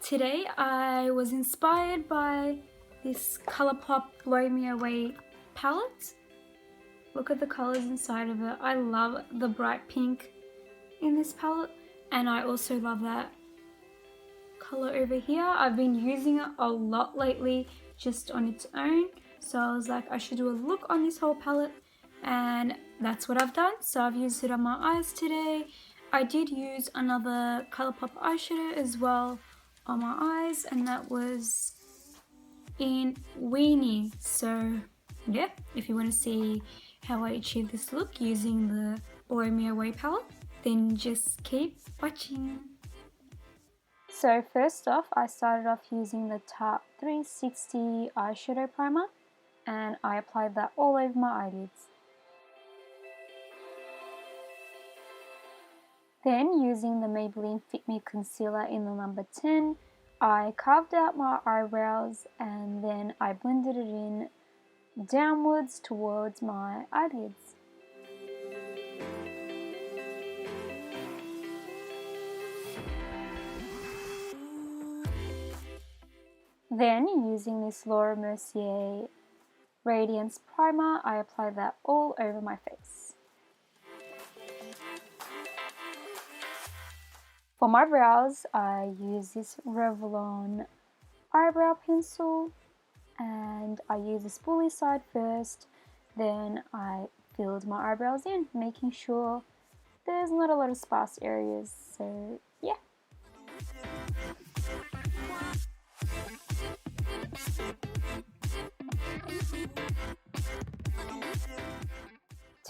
Today I was inspired by this Colourpop Blow Me Away palette. Look at the colours inside of it. I love the bright pink in this palette, and I also love that colour over here. I've been using it a lot lately just on its own, so I was like I should do a look on this whole palette, and that's what I've done. So I've used it on my eyes today. I did use another Colourpop eyeshadow as well on my eyes, and that was in Weenie. So yeah, if you want to see how I achieve this look using the Blow Me Away palette, then just keep watching. So first off, I started off using the Tarte 360 eyeshadow primer, and I applied that all over my eyelids. Then, using the Maybelline Fit Me Concealer in the number 10, I carved out my eyebrows and then I blended it in downwards towards my eyelids. Then, using this Mercier Radiance primer, I applied that all over my face. For my brows, I use this Revlon eyebrow pencil, and I use the spoolie side first, then I filled my eyebrows in, making sure there's not a lot of sparse areas, so yeah.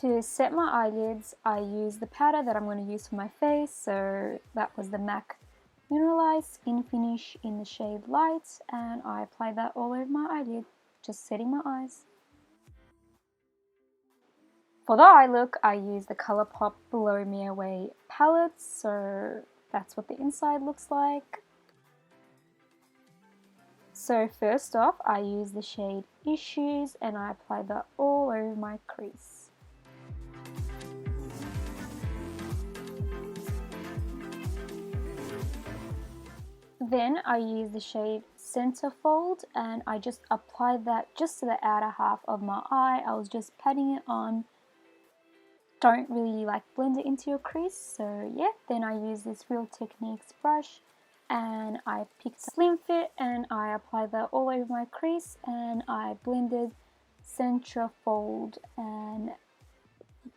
To set my eyelids, I use the powder that I'm going to use for my face, so that was the MAC Mineralize Skinfinish in the shade Light, and I apply that all over my eyelid, just setting my eyes. For the eye look, I use the Colourpop Blow Me Away palette, so that's what the inside looks like. So first off, I use the shade Issues, and I apply that all over my crease. Then I use the shade Centerfold, and I just applied that just to the outer half of my eye. I was just patting it on. Don't really blend it into your crease, so yeah. Then I use this Real Techniques brush, and I picked Slim Fit, and I applied that all over my crease, and I blended Centerfold and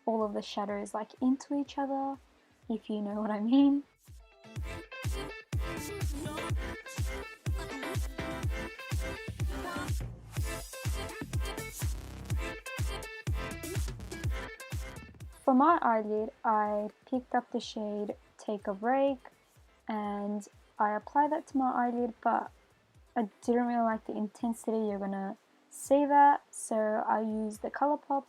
all of the shadows into each other, if you know what I mean. For my eyelid, I picked up the shade Take a Break, and I applied that to my eyelid, but I didn't really like the intensity. You're gonna see that, so I used the Colourpop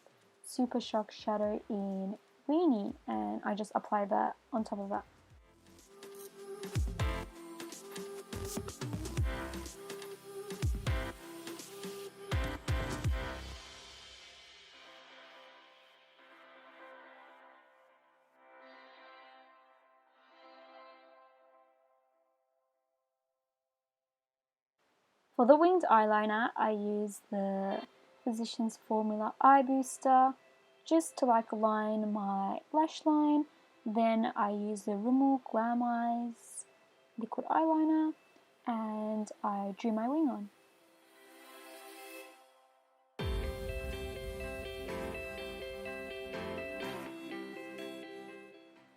Super Shock Shadow in Weenie, and I just applied that on top of that. For the winged eyeliner, I use the Physicians Formula Eye Booster just to line my lash line. Then I use the Rimmel Glam Eyes liquid eyeliner, and I drew my wing on.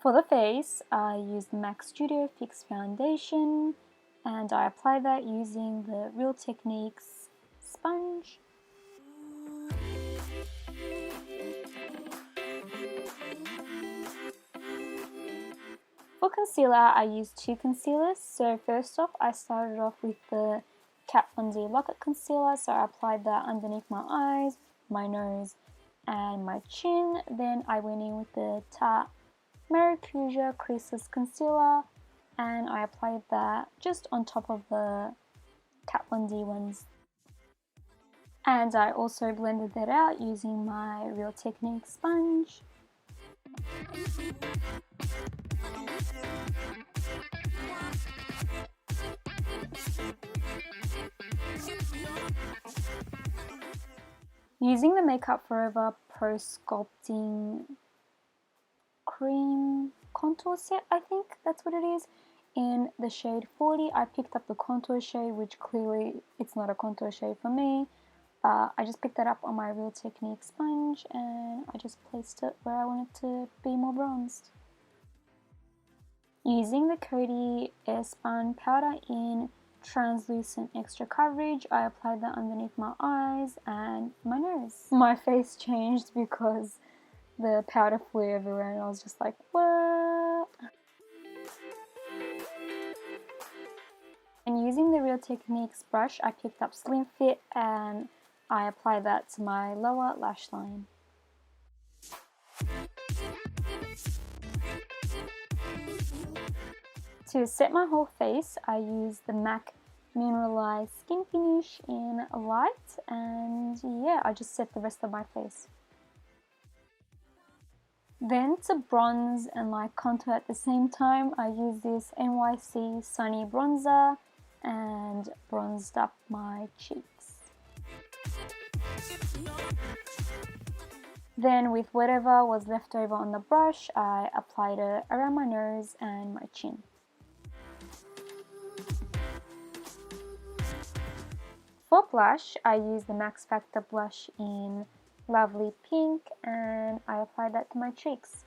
For the face, I used the MAC Studio Fix Foundation, and I apply that using the Real Techniques sponge. For concealer, I used two concealers. So first off, I started off with the Kat Von D Lock-It Concealer, so I applied that underneath my eyes, my nose, and my chin. Then I went in with the Tarte Maracuja Creaseless Concealer, and I applied that just on top of the Kat Von D ones. And I also blended that out using my Real Techniques sponge. Using the Makeup Forever Pro Sculpting Cream Contour Set, I think that's what it is, in the shade 40. I picked up the contour shade, which clearly it's not a contour shade for me. I just picked that up on my Real Technique sponge and I just placed it where I wanted to be more bronzed. Using the Coty Airspun powder in translucent extra coverage, I applied that underneath my eyes and my nose. My face changed because the powder flew everywhere and I was just like, what? And using the Real Techniques brush, I picked up Slim Fit and I applied that to my lower lash line. To set my whole face, I used the MAC Mineralize Skinfinish in light, and yeah, I just set the rest of my face. Then to bronze and like contour at the same time, I used this NYC Sunny bronzer and bronzed up my cheeks. Then with whatever was left over on the brush, I applied it around my nose and my chin. For blush, I used the Max Factor blush in Lovely Pink and I applied that to my cheeks.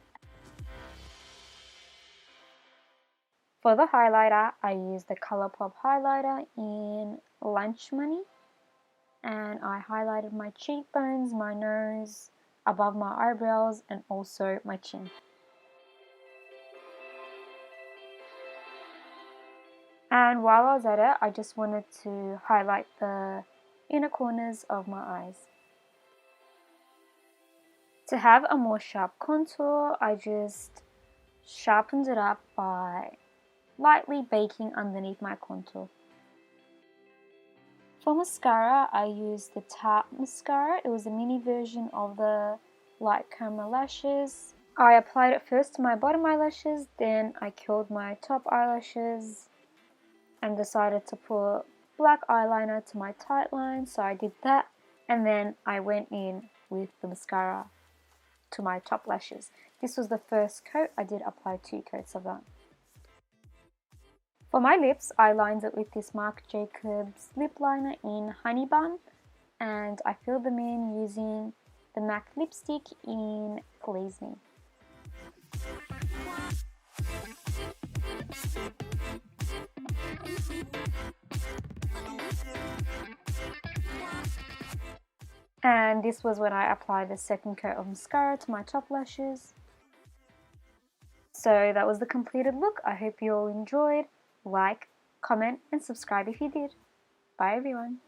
For the highlighter, I used the Colourpop highlighter in Lunch Money and I highlighted my cheekbones, my nose, above my eyebrows and also my chin. And while I was at it, I just wanted to highlight the inner corners of my eyes. To have a more sharp contour, I just sharpened it up by lightly baking underneath my contour. For mascara, I used the Tarte mascara. It was a mini version of the light camera lashes. I applied it first to my bottom eyelashes, then I curled my top eyelashes and decided to put black eyeliner to my tight line, so I did that, and then I went in with the mascara to my top lashes. This was the first coat. I did apply 2 coats of that. For my lips, I lined it with this Marc Jacobs lip liner in Honey Bun, and I filled them in using the MAC lipstick in Please Me. And this was when I applied the second coat of mascara to my top lashes. So that was the completed look. I hope you all enjoyed. Like, comment and subscribe if you did. Bye everyone.